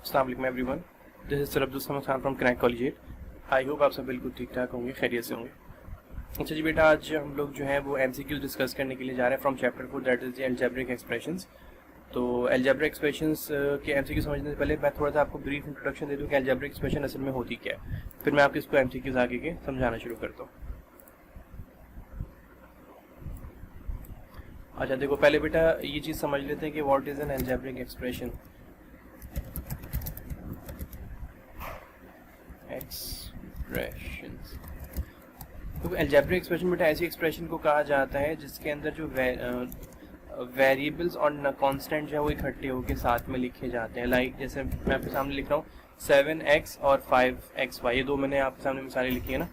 अस्सलाम वालेकुम everyone, this is सरअब्दुल Samad Khan from crack collegiate. I hope आप सब बिल्कुल ठीक ठाक होंगे, खैरियत से होंगे। अच्छा जी बेटा, आज हम लोग जो है वो एमसीक्यूज डिस्कस करने के लिए जा रहे हैं from chapter 4, that is the algebraic expressions. तो अलजेब्रिक एक्सप्रेशंस के एमसीक्यू समझने से पहले मैं थोड़ा सा आपको ब्रीफ इंट्रोडक्शन दे दूं कि अलजेब्रिक एक्सप्रेशन असल में होती क्या है, फिर मैं आपको इसको एमसीक्यूज आगे के समझाना शुरू करता हूँ। अच्छा देखो, पहले बेटा ये चीज़ समझ लेते हैं कि what is an algebraic expression. Expressions, तो अलजेब्रिक एक्सप्रेशन बेटा ऐसी एक्सप्रेशन को कहा जाता है जिसके अंदर जो वेरिएबल्स और कांस्टेंट जो है वो इकट्ठे होकर साथ में लिखे जाते हैं। लाइक जैसे मैं आपके सामने लिख रहा हूँ 7x और 5xy, ये दो मैंने आपके सामने मिसालें लिखी है ना।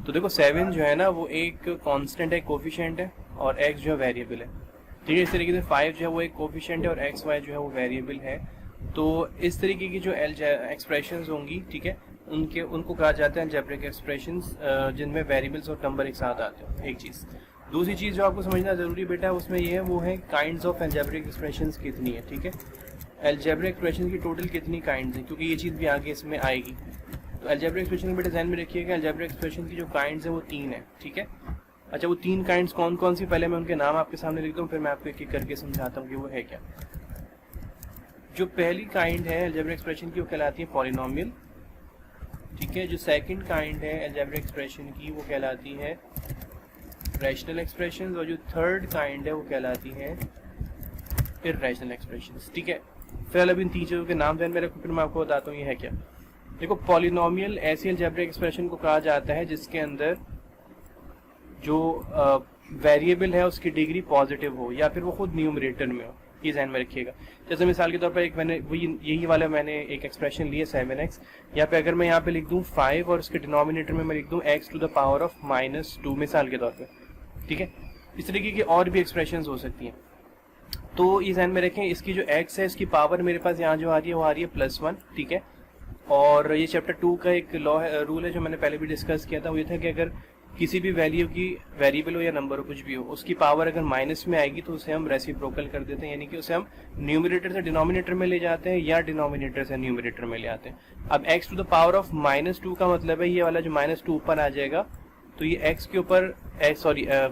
तो देखो 7 जो है ना वो एक कांस्टेंट है, कोफिशिएंट है, और x जो है वेरिएबल है। ठीक है, इस तरीके से 5 जो है वो एक कोफिशिएंट है और xy जो है वो वेरिएबल है। तो इस तरीके की जो एक्सप्रेशंस होंगी, ठीक है, उनको कहा जाता है अलजेब्रिक एक्सप्रेशंस, जिनमें वेरिएबल्स और नंबर एक साथ आते हैं। एक चीज़। दूसरी चीज़ जो आपको समझना ज़रूरी बेटा है उसमें ये है, वो है काइंड्स ऑफ अलजेब्रिक एक्सप्रेशंस कितनी है। ठीक है, अलजेब्रिक एक्सप्रेशन की टोटल कितनी काइंड्स हैं, क्योंकि ये चीज़ भी आगे इसमें आएगी। तो अलजेब्रिक एक्सप्रेशन बेटा ध्यान में रखिएगा, अलजेब्रिक एक्सप्रेशन की जो काइंड्स है वो 3 है। ठीक है, अच्छा वो 3 काइंड्स कौन कौन सी, पहले मैं उनके नाम आपके सामने लिखता हूँ, फिर मैं आपको एक एक करके समझाता हूँ कि वो है क्या। जो पहली काइंड है अलजेब्रिक एक्सप्रेशन की वो कहलाती है पॉलिनोमियल। ठीक है, जो सेकंड काइंड है अलजेब्रिक एक्सप्रेशन की वो कहलाती है रैशनल एक्सप्रेशंस, और जो थर्ड काइंड है वो कहलाती है इररेशनल एक्सप्रेशंस। ठीक है, फिलहाल अभी इन तीन चीज़ों के नाम ध्यान में रखो, फिर मैं आपको बताता हूँ ये है क्या। देखो पॉलिनोमियल ऐसी अलजेब्रिक एक्सप्रेशन को कहा जाता है जिसके अंदर जो वेरिएबल है उसकी डिग्री पॉजिटिव हो या फिर वो खुद न्यूमरेटर में हो, ये ध्यान में रखिएगा। जैसे मिसाल के तौर पर एक मैंने यही वाला मैंने एक एक्सप्रेशन लिया 7x, यहाँ पे अगर मैं यहाँ पे लिख दूँ 5 और उसके डिनोमिनेटर में मैं लिख दूँ x to the power of -2 मिसाल के तौर पे। ठीक है, इस तरीके की और भी एक्सप्रेशंस हो सकती हैं। तो ये ध्यान में रखें, इसकी जो x है इसकी पावर मेरे पास यहाँ जो आ रही है वो आ रही है +1। ठीक है, और ये चैप्टर 2 का एक लॉ है, रूल है जो मैंने पहले भी डिस्कस किया था। वो ये था कि अगर किसी भी वैल्यू की, वेरिएबल हो या नंबर हो, कुछ भी हो, उसकी पावर अगर माइनस में आएगी तो उसे हम रेसिप्रोकल कर देते हैं, यानी कि उसे हम न्यूमरेटर से डिनोमिनेटर में ले जाते हैं या डिनोमिनेटर से न्यूमरेटर में ले आते हैं। अब x to the power of -2 का मतलब है ये वाला जो -2 ऊपर आ जाएगा, तो ये x के ऊपर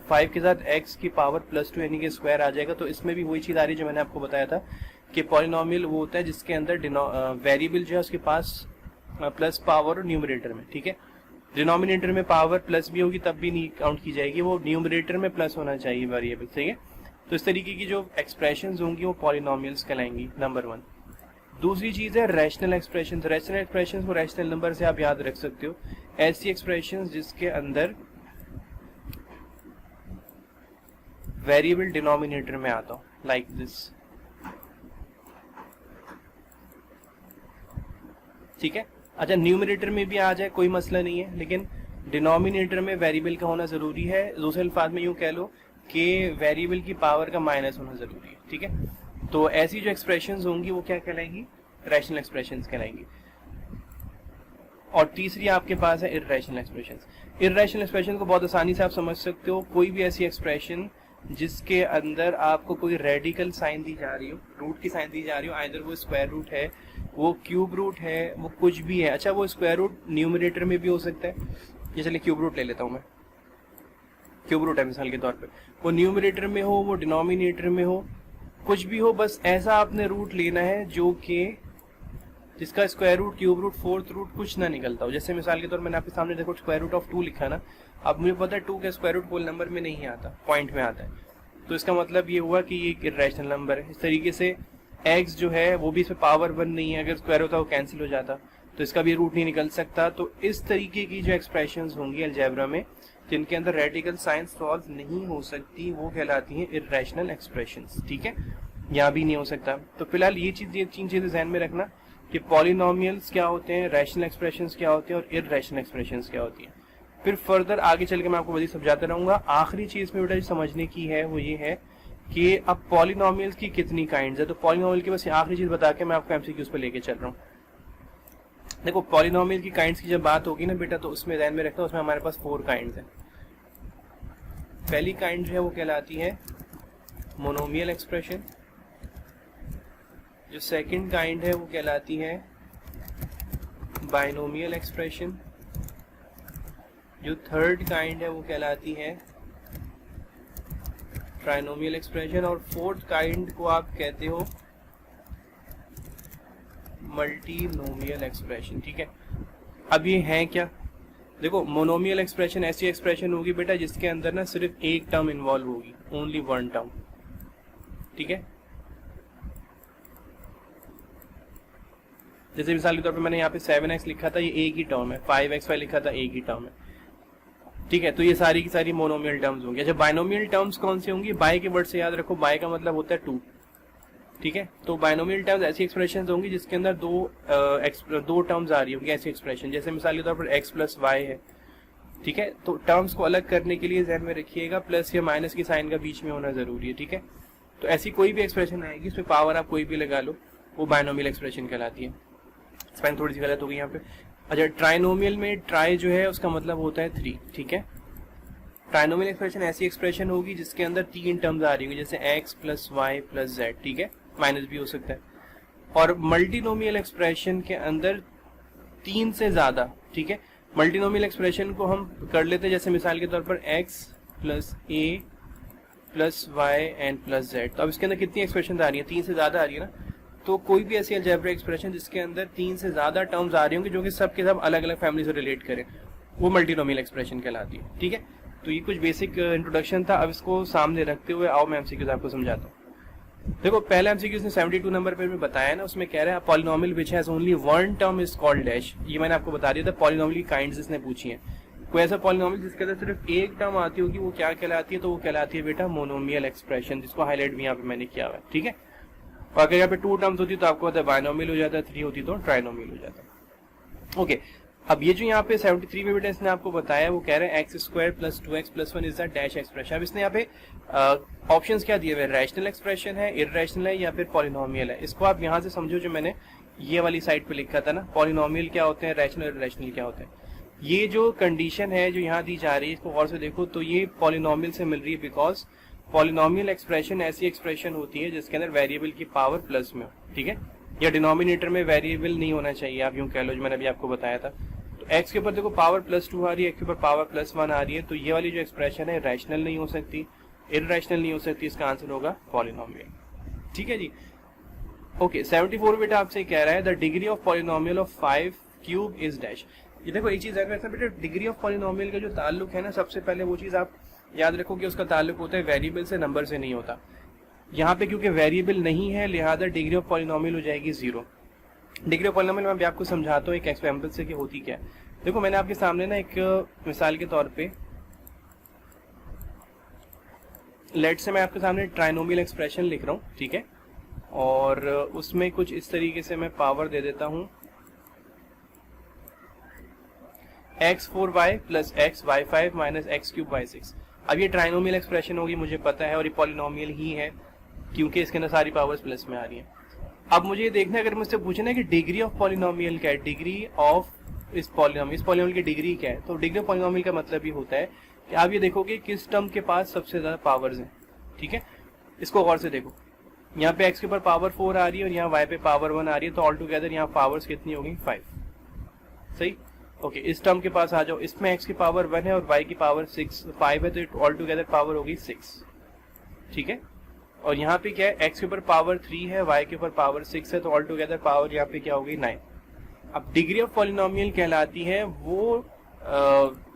5 के साथ x की पावर +2 यानी कि स्क्वायर आ जाएगा। तो इसमें भी वही चीज़ आ रही है जो मैंने आपको बताया था कि पॉलिनोमियल वो होता है जिसके अंदर वेरिएबल जो है उसके पास प्लस पावर और न्यूमरेटर में। ठीक है, डिनोमिनेटर में पावर प्लस भी होगी तब भी नहीं काउंट की जाएगी, वो न्यूमरेटर में प्लस होना चाहिए वेरिएबल। ठीक है, तो इस तरीके की जो एक्सप्रेशंस होंगी वो पॉलिनोमियल्स कहलाएंगी, नंबर 1। दूसरी चीज़ है रैशनल एक्सप्रेशंस। रैशनल एक्सप्रेशंस को रैशनल नंबर से आप याद रख सकते हो, ऐसी एक्सप्रेशंस जिसके अंदर वेरिएबल डिनोमिनेटर में आता हो, लाइक दिस। ठीक है, अच्छा न्यूमरेटर में भी आ जाए कोई मसला नहीं है, लेकिन डिनोमिनेटर में वेरिएबल का होना जरूरी है। दूसरे अल्फाज में यूँ कह लो कि वेरिएबल की पावर का माइनस होना जरूरी है। ठीक है, तो ऐसी जो एक्सप्रेशंस होंगी वो क्या कहलाएंगी, रैशनल एक्सप्रेशंस कहलाएंगी। और तीसरी आपके पास है इररेशनल एक्सप्रेशंस। इररेशनल एक्सप्रेशन को बहुत आसानी से आप समझ सकते हो, कोई भी ऐसी एक्सप्रेशन जिसके अंदर आपको कोई रेडिकल साइन दी जा रही हो, रूट की साइन दी जा रही हो, आइदर वो स्क्वायर रूट है, वो क्यूब रूट है, वो कुछ भी है। अच्छा वो स्क्वायर रूट न्यूमरेटर में भी हो सकता है, ये चलिए क्यूब रूट ले लेता हूँ मैं, क्यूब रूट है मिसाल के तौर पे, वो न्यूमरेटर में हो, वो डिनोमिनेटर में हो, कुछ भी हो, बस ऐसा आपने रूट लेना है जो कि जिसका square root, cube root, fourth root कुछ ना निकलता हो। जैसे मिसाल के तौर मैंने आपके सामने देखो स्क्वायर रूट ऑफ 2 लिखा ना, अब मुझे पता है 2 का स्क्वायर रूट होल नंबर में नहीं आता, पॉइंट में आता है, तो इसका मतलब ये हुआ कि ये एक इररेशनल नंबर है। इस तरीके से x जो है वो भी इसमें पावर 1 नहीं है, अगर स्क्वायर होता वो कैंसिल हो जाता, तो इसका भी रूट नहीं निकल सकता। तो इस तरीके की जो एक्सप्रेशंस होंगी अलजेब्रा में जिनके अंदर रेडिकल साइन सॉल्व नहीं हो सकती वो कहलाती हैं इररेशनल एक्सप्रेशंस। ठीक है, यहाँ भी नहीं हो सकता। तो फिलहाल ये 3 चीजें ध्यान में रखना कि पॉलिनोमियल्स क्या होते हैं, रैशनल एक्सप्रेशंस क्या होते हैं और इररेशनल एक्सप्रेशंस क्या होती हैं। फिर फर्दर आगे चल के मैं आपको वही समझाता रहूंगा। आखिरी चीज में बेटा समझने की है वो ये है कि अब पॉलिनोमियल्स की कितनी काइंड्स है। तो पॉलिनोमियल की बस आखिरी चीज बता के मैं आपको एमसीक्यूज पे लेके चल रहा हूँ। देखो पॉलिनोमियल की काइंड्स की जब बात होगी ना बेटा, तो उसमें ध्यान में रखना, उसमें हमारे पास 4 काइंड्स हैं। पहली काइंड जो है वो कहलाती है मोनोमियल एक्सप्रेशन। जो सेकंड काइंड है वो कहलाती है बाइनोमियल एक्सप्रेशन, जो थर्ड काइंड है वो कहलाती है ट्राइनोमियल एक्सप्रेशन, और फोर्थ काइंड को आप कहते हो मल्टीनोमियल एक्सप्रेशन। ठीक है, अब ये है क्या, देखो मोनोमियल एक्सप्रेशन ऐसी एक्सप्रेशन होगी बेटा जिसके अंदर ना सिर्फ एक टर्म इन्वॉल्व होगी, ओनली वन टर्म। ठीक है, जैसे मिसाल के तौर पे मैंने यहाँ पे 7x लिखा था, ये एक ही टर्म है, 5xy लिखा था, एक ही टर्म है। ठीक है, तो ये सारी की सारी मोनोमियल टर्म्स होंगी। अच्छा, बाइनोमियल टर्म्स कौन सी होंगी, बाय के वर्ड से याद रखो, बाय का मतलब होता है 2। ठीक है, तो बाइनोमियल टर्म्स ऐसी एक्सप्रेशन होंगी जिसके अंदर दो टर्म्स आ रही होंगी, ऐसी एक्सप्रेशन। जैसे मिसाल के तौर पर x प्लस वाई है। ठीक है, तो टर्म्स को अलग करने के लिए ज़हन में रखिएगा प्लस या माइनस की साइन का बीच में होना जरूरी है। ठीक है, तो ऐसी कोई भी एक्सप्रेशन आएगी, इसमें पावर आप कोई भी लगा लो, वो बाइनोमियल एक्सप्रेशन कहलाती है। स्पेलिंग थोड़ी सी गलत होगी यहाँ पे। अच्छा, ट्राइनोमियल में ट्राई जो है उसका मतलब होता है 3। ठीक है, ट्राइनोमियल एक्सप्रेशन ऐसी एक्सप्रेशन होगी जिसके अंदर 3 टर्म्स आ रही होंगी, जैसे x plus y plus z. ठीक है, माइनस भी हो सकता है। और मल्टीनोमियल एक्सप्रेशन के अंदर 3 से ज्यादा। ठीक है, मल्टीनोमियल एक्सप्रेशन को हम कर लेते हैं, जैसे मिसाल के तौर पर x plus a plus y and plus z. तो अब इसके अंदर कितनी एक्सप्रेशन आ रही है, 3 से ज्यादा आ रही है ना। तो कोई भी ऐसी अलजेब्रिक एक्सप्रेशन जिसके अंदर 3 से ज्यादा टर्म्स आ रही होंगी जो कि सब के सब अलग अलग फैमिली से रिलेट करें, वो मल्टीनोमियल एक्सप्रेशन कहलाती है। ठीक है, तो ये कुछ बेसिक इंट्रोडक्शन था। अब इसको सामने रखते हुए आओ मैं एमसीक्यूज आपको समझाता हूँ। देखो, पहला एमसीक्यूज ने 72 नंबर पे भी बताया ना, उसमें कह रहा है polynomial which has only one term is called dash. ये मैंने आपको बता दिया था, पॉलिनोमियल की काइंड्स इसने पूछी है। कोई ऐसा पॉलिनोमियल जिसके अंदर सिर्फ एक टर्म आती होगी, वो क्या कहलाती है, तो वो कहलाती है बेटा मोनोमियल एक्सप्रेशन, जिसको हाईलाइट भी यहाँ पे मैंने किया हुआ है। ठीक है, और अगर यहाँ पे 2 टर्म्स होती तो आपको पता है बाइनोमियल हो जाता है, 3 होती तो ट्राइनोमियल हो जाता है। ओके, अब ये जो यहाँ पे 73 में बेटा इसने आपको बताया, वो कह रहे हैं x square plus 2x plus 1 is the dash expression. अब इसने यहाँ पे ऑप्शंस क्या दिए हुए, रैशनल एक्सप्रेशन है, इररेशनल है, या फिर पॉलिनोमियल है। इसको आप यहाँ से समझो, जो मैंने ये वाली साइड पे लिखा था ना, पॉलिनोमियल क्या होते हैं, रैशनल इररेशनल क्या होते हैं। ये जो कंडीशन है जो यहाँ दी जा रही है, इसको गौर से देखो, तो ये पॉलिनोमियल से मिल रही है, बिकॉज पॉलिनोमियल एक्सप्रेशन ऐसी एक्सप्रेशन होती है जिसके अंदर वेरिएबल की पावर प्लस में हो। ठीक है, या डिनोमिनेटर में वेरिएबल नहीं होना चाहिए, आप यूं कह लो, जो मैंने अभी आपको बताया था। तो x के ऊपर देखो पावर +2 आ रही है, x के ऊपर पावर +1 आ रही है, तो ये वाली जो एक्सप्रेशन है रैशनल नहीं हो सकती, इररेशनल नहीं हो सकती, इसका आंसर होगा पॉलिनोमियल। ठीक है जी, ओके। 74 बेटा आपसे कह रहा है the degree of polynomial of 5 cube is dash. ये देखो एक चीज है बेटा, डिग्री ऑफ पॉलिनोमियल का जो ताल्लुक है ना, सबसे पहले वो चीज आप याद रखो कि उसका ताल्लुक होता है वेरिएबल से, नंबर से नहीं होता। यहाँ पे क्योंकि वेरिएबल नहीं है, लिहाजा डिग्री ऑफ पॉलिनोमियल हो जाएगी 0। डिग्री ऑफ पॉलिनोमियल मैं भी आपको समझाता हूँ एक एग्जांपल से कि होती क्या है। देखो, मैंने आपके सामने ना एक मिसाल के तौर पे, लेट से मैं आपके सामने ट्राइनोमियल एक्सप्रेशन लिख रहा हूँ। ठीक है, और उसमें कुछ इस तरीके से मैं पावर दे देता हूँ, x4y plus x y5 minus x3 y6। अब ये ट्राइनोमियल एक्सप्रेशन होगी, मुझे पता है, और ये पॉलिनोमियल ही है क्योंकि इसके अंदर सारी पावर्स प्लस में आ रही हैं। अब मुझे ये देखना है, अगर मुझसे पूछे ना कि डिग्री ऑफ पॉलिनोमियल क्या है, डिग्री ऑफ इस पॉलिनोमियल की डिग्री क्या है, तो डिग्री ऑफ पॉलिनोमियल का मतलब ये होता है कि आप ये देखोगे किस टर्म के पास सबसे ज्यादा पावर्स हैं। ठीक है, इसको गौर से देखो, यहाँ पे x के ऊपर पावर 4 आ रही है और यहाँ y पे पावर 1 आ रही है, तो ऑल टुगेदर यहाँ पावर्स कितनी होगी, 5। सही, ओके। इस टर्म के पास आ जाओ, इसमें x की पावर 1 है और y की पावर 5 है, तो ऑल टुगेदर पावर होगी 6। ठीक है, और यहाँ पे क्या है, x के ऊपर पावर 3 है, y के ऊपर पावर 6 है, तो ऑल टुगेदर पावर यहाँ पे क्या होगी, 9। अब डिग्री ऑफ पॉलिनोमियल कहलाती है वो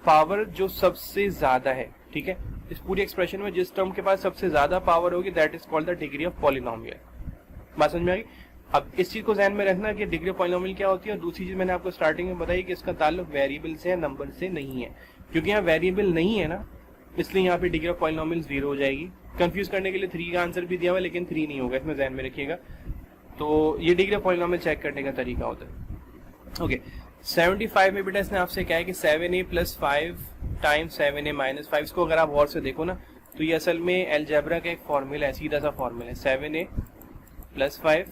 पावर जो सबसे ज्यादा है। ठीक है, इस पूरी एक्सप्रेशन में जिस टर्म के पास सबसे ज्यादा पावर होगी, that is called the degree of polynomial. बात समझ में आ गई? अब इस चीज को ध्यान में रखना कि डिग्री ऑफ पॉलिनोमियल क्या होती है, और दूसरी चीज मैंने आपको स्टार्टिंग में बताई कि इसका ताल्लुक वेरिएबल से है, नंबर से नहीं है। क्योंकि यहाँ वेरिएबल नहीं है ना, इसलिए यहाँ पे डिग्री ऑफ पॉलिनोमियल 0 हो जाएगी। कंफ्यूज करने के लिए 3 का आंसर भी दिया हुआ है, लेकिन 3 नहीं होगा, इसमें ध्यान में रखिएगा। तो ये डिग्री ऑफ पॉलिनोमियल चेक करने का तरीका होता है। ओके, 75 में बेटा इसने आपसे क्या है कि 7a plus 5 times 7a minus 5। इसको अगर आप गौर से देखो ना, तो ये असल में अलजेब्रा का एक फॉर्मूला है, सीधा सा फॉर्मूला है, 7a प्लस 5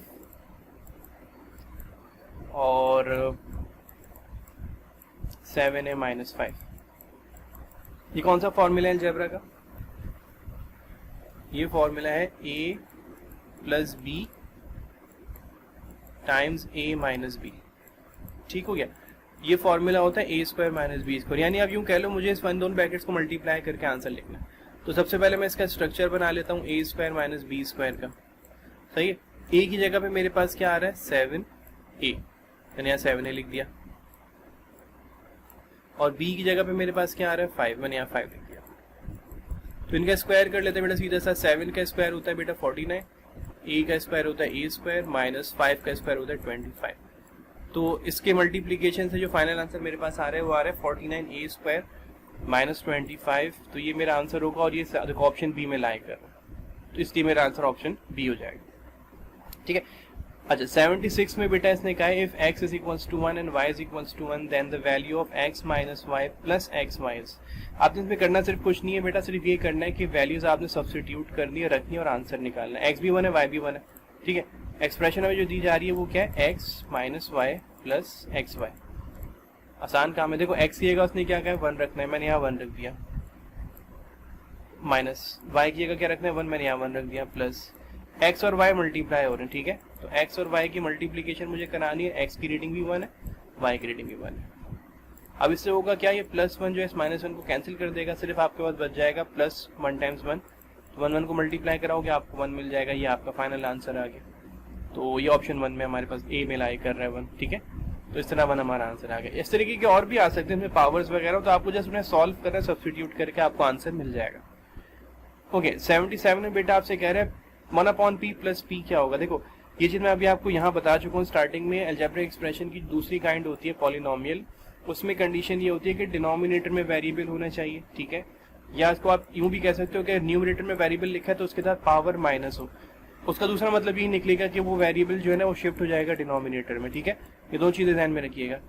और 7a माइनस 5। ये कौन सा फॉर्मूला है अलजेब्रा का? ये फॉर्मूला है a plus b times a minus b। ठीक हो गया? ये फॉर्मूला होता है ए स्क्वायर माइनस बी स्क्वायर, यानी आप यूँ कह लो मुझे इस दोनों ब्रैकेट्स को मल्टीप्लाई करके आंसर लिखना है। तो सबसे पहले मैं इसका स्ट्रक्चर बना लेता हूँ ए स्क्वायर माइनस बी स्क्वायर का, सही है। ए की जगह पे मेरे पास क्या आ रहा है 7a, मैंने यहाँ 7a लिख दिया, और बी की जगह पे मेरे पास क्या आ रहा है 5, मैंने यहाँ 5 लिख दिया। तो इनका स्क्वायर कर लेते हैं बेटा सीधा सा, 7 का स्क्वायर होता है बेटा 49, ए का स्क्वायर होता है ए स्क्वायर माइनस 5 का स्क्वायर होता है 25। तो इसके मल्टीप्लीकेशन से जो फाइनल आंसर मेरे पास आ रहा है वो आ रहा है 49a स्क्वायर माइनस 25। तो ये मेरा आंसर होगा, और ये ऑप्शन बी में लाई कर रहा है, तो इसलिए मेरा आंसर ऑप्शन बी हो जाएगा, ठीक है। अच्छा 76 में बेटा इसने कहा है if x is equals to 1 and y is equals to 1 then the value of x minus y plus x y is. आपने इसमें करना सिर्फ कुछ नहीं है बेटा, सिर्फ ये करना है कि वैल्यूज आपने सब्स्टिट्यूट करनी है, रखनी है और आंसर निकालना है। x भी 1 है, y भी 1 है, ठीक है। एक्सप्रेशन में जो दी जा रही है वो क्या है x minus y plus x y. आसान काम है, देखो x की जगह उसने क्या कहा 1 रखना है, मैंने यहाँ 1 रख दिया, माइनस y की जगह क्या रखना है 1, मैंने यहाँ 1 रख दिया, प्लस x और y मल्टीप्लाई हो रहे हैं, ठीक है। तो x और y की मल्टीप्लीकेशन मुझे करानी है, x की रेटिंग भी 1 है, y की रेटिंग भी 1 है। अब इससे होगा क्या, ये +1 जो है इस -1 को कैंसिल कर देगा, सिर्फ आपके पास बच जाएगा +1 टाइम्स 1, तो 1 1 को मल्टीप्लाई कराओगे आपको 1 मिल जाएगा, ये आपका फाइनल आंसर आ गया। तो ये ऑप्शन 1 में हमारे पास ए में लाई कर रहा है 1, ठीक है। तो इस तरह 1 हमारा आंसर आ गया। इस तरीके के और भी आ सकते हैं इसमें पावर्स वगैरह, तो आपको जस्ट उन्हें सॉल्व करना है, सब्स्टिट्यूट करके आपको आंसर मिल जाएगा। ओके 77 में बेटा आपसे कह रहे हैं 1/p प्लस p क्या होगा। देखो ये चीज मैं अभी आपको यहाँ बता चुका हूँ स्टार्टिंग में, अलजेब्रिक एक्सप्रेशन की दूसरी काइंड होती है पॉलिनोमियल, उसमें कंडीशन ये होती है कि डिनोमिनेटर में वेरिएबल होना चाहिए, ठीक है। या इसको आप यूं भी कह सकते हो कि न्यूमरेटर में वेरिएबल लिखा है तो उसके साथ पावर माइनस हो, उसका दूसरा मतलब ये निकलेगा कि वो वेरिएबल जो है ना वो शिफ्ट हो जाएगा डिनोमिनेटर में, ठीक है। ये दो चीजें ध्यान में रखिएगा।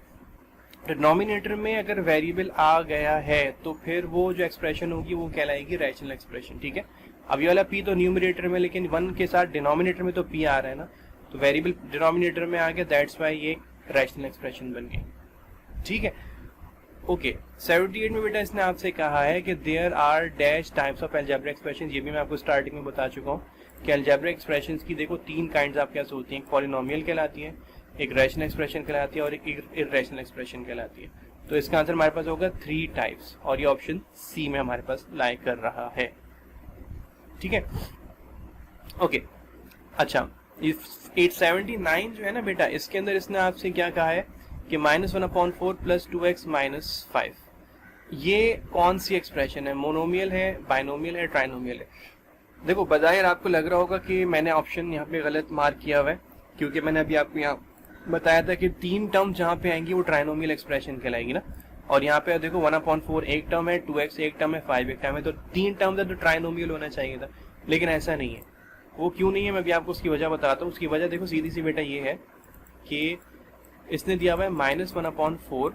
डिनोमिनेटर में अगर वेरिएबल आ गया है तो फिर वो जो एक्सप्रेशन होगी वो कहलाएगी रैशनल एक्सप्रेशन, ठीक है। अब ये वाला p तो न्यूमरेटर में, लेकिन 1 के साथ डिनोमिनेटर में तो p आ रहा है ना, तो वेरिएबल डिनोमिनेटर में आ गया, दैट्स व्हाई ये रैशनल एक्सप्रेशन बन गई, ठीक है। ओके 78 में बेटा इसने आपसे कहा है कि there are dash types of algebraic expression. ये भी मैं आपको स्टार्टिंग में बता चुका हूँ कि अलजेब्रिक एक्सप्रेशंस की देखो 3 काइंड्स आपके पास होती हैं, एक पॉलिनोमियल कहलाती है, एक रैशनल एक्सप्रेशन कहलाती है और एक इर्रेशनल एक्सप्रेशन कहलाती है। तो इसका आंसर हमारे पास होगा 3 टाइप्स, और ये ऑप्शन सी में हमारे पास लाई कर रहा है, ठीक है। ओके अच्छा 879 जो है ना बेटा, इसके अंदर इसने आपसे क्या कहा है कि -1/4 प्लस 2x माइनस 5। ये कौन सी एक्सप्रेशन है, मोनोमियल है, बाइनोमियल है, ट्राइनोमियल है। देखो बजाहिर आपको लग रहा होगा कि मैंने ऑप्शन यहाँ पे गलत मार्क किया हुआ है, क्योंकि मैंने अभी आपको यहाँ बताया था कि 3 टर्म जहाँ पे आएंगी वो ट्राइनोमियल एक्सप्रेशन कहलाएगी ना, और यहाँ पे देखो 1/4 एक टर्म है, 2x एक टर्म है, 5 एक टर्म है, तो 3 टर्म है तो ट्राइनोमियल होना चाहिए था, लेकिन ऐसा नहीं है। वो क्यों नहीं है मैं भी आपको उसकी वजह बताता हूँ। उसकी वजह देखो सीधी सी बेटा ये है कि इसने दिया हुआ है -1/4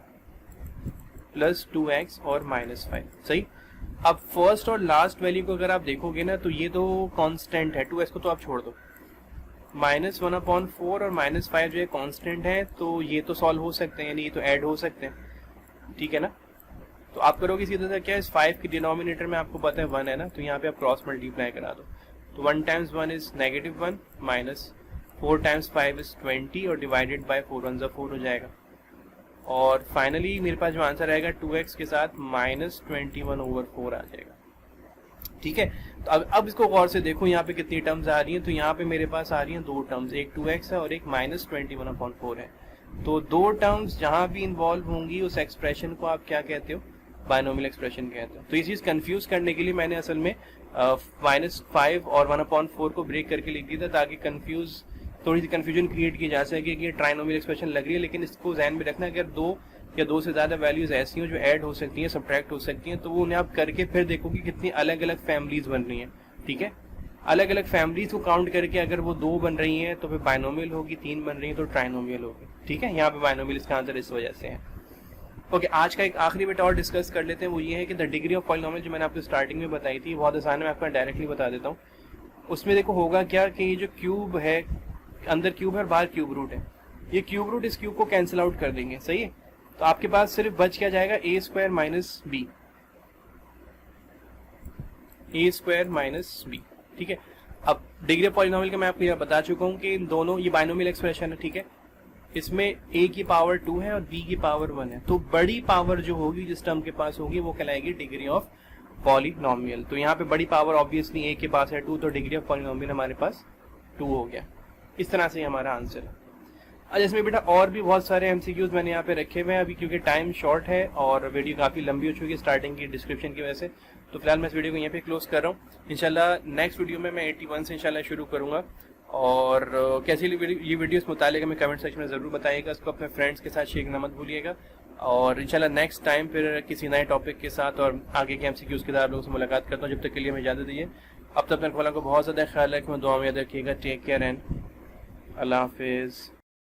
प्लस 2x और -5, सही। अब फर्स्ट और लास्ट वैल्यू को अगर आप देखोगे ना तो ये तो कांस्टेंट है, 2x को तो आप छोड़ दो, -1/4 और -5 जो है कांस्टेंट है, तो ये तो सॉल्व हो सकते हैं, यानी ये तो ऐड हो सकते हैं, ठीक है ना। तो आप करोगे सीधा सा क्या, इस 5 के डिनोमिनेटर में आपको पता है 1 है ना, तो यहाँ पे आप क्रॉस मल्टीप्लाई करा दो, तो 1 times 1 is -1 minus 4 times 5 is 20 और डिवाइडेड बाय 4 1 4 हो जाएगा, और फाइनली मेरे पास जो आंसर आएगा 2x के साथ -21/4 आ जाएगा, ठीक है। तो अब इसको गौर से देखो यहाँ पे कितनी टर्म्स आ रही हैं, तो यहाँ पे मेरे पास आ रही हैं 2 टर्म्स, एक 2x है और एक -21/4 है। तो 2 टर्म्स जहाँ भी इन्वॉल्व होंगी उस एक्सप्रेशन को आप क्या कहते हो, बाइनोमियल एक्सप्रेशन कहते हो। तो ये चीज कंफ्यूज करने के लिए मैंने असल में -5 और 1/4 को ब्रेक करके लिख दिया था, ताकि थोड़ी सी कंफ्यूजन क्रिएट की जा सके कि ये ट्राइनोमियल एक्सप्रेशन लग रही है, लेकिन इसको ध्यान में रखना अगर 2 या 2 से ज्यादा वैल्यूज ऐसी हो जो ऐड हो सकती हैं, सब्ट्रैक्ट हो सकती हैं, तो वो उन्हें आप करके फिर देखो कि कितनी अलग अलग फैमिलीज बन रही हैं, ठीक है। अलग अलग फैमिलीज को काउंट करके अगर वो 2 बन रही हैं तो फिर बाइनोमियल होगी, 3 बन रही हैं तो ट्राइनोमियल होगी, ठीक है। यहाँ पे बाइनोमियल इसका आंसर इस वजह से है। ओके आज का एक आखिरी बेटा और डिस्कस कर लेते हैं, वो ये है कि द डिग्री ऑफ पॉलिनोमियल जो मैंने आपको स्टार्टिंग में बताई थी बहुत आसान है, मैं आपको डायरेक्टली बता देता हूँ। उसमें देखो होगा क्या कि ये जो क्यूब है, अंदर क्यूब है और बाहर क्यूब रूट है, ये क्यूब रूट इस क्यूब को कैंसिल आउट कर देंगे, सही है। तो आपके पास सिर्फ बच क्या जाएगा a² minus b, a² minus b, ठीक है। अब डिग्री ऑफ पॉलिनोमियल का मैं आपको यह बता चुका हूँ कि इन दोनों ये बाइनोमियल एक्सप्रेशन है, ठीक है। इसमें a की पावर 2 है और b की पावर 1 है, तो बड़ी पावर जो होगी जिस टर्म के पास होगी वो कहलाएगी डिग्री ऑफ पॉलिनोमियल। तो यहाँ पे बड़ी पावर ऑब्वियसली a के पास है 2, तो डिग्री ऑफ पॉलिनोमियल हमारे पास 2 हो गया। इस तरह से हमारा आंसर है। आज इसमें बेटा और भी बहुत सारे एमसीक्यूज मैंने यहाँ पे रखे हुए हैं अभी, क्योंकि टाइम शॉर्ट है और वीडियो काफ़ी लंबी हो चुकी है स्टार्टिंग की डिस्क्रिप्शन की वजह से। तो फिलहाल मैं इस वीडियो को यहाँ पे क्लोज कर रहा हूँ। इंशाल्लाह नेक्स्ट वीडियो में मैं 81 से इंशाल्लाह शुरू करूँगा। और कैसी ये वीडियो इस मुतालिक में कमेंट सेक्शन में ज़रूर बताइएगा, इसको अपने फ्रेंड्स के साथ शेयर करना मत भूलिएगा। और इंशाल्लाह नेक्स्ट टाइम फिर किसी नए टॉपिक के साथ और आगे के एमसीक्यूज के साथ आप लोगों से मुलाकात करता हूँ। जब तक के लिए हमें इजाज़त दीजिए। अब तक अपने को बहुत ज़्यादा ख्याल रखें, दुआ में याद रखिएगा। टेक केयर एंड अल्लाह हाफिज़।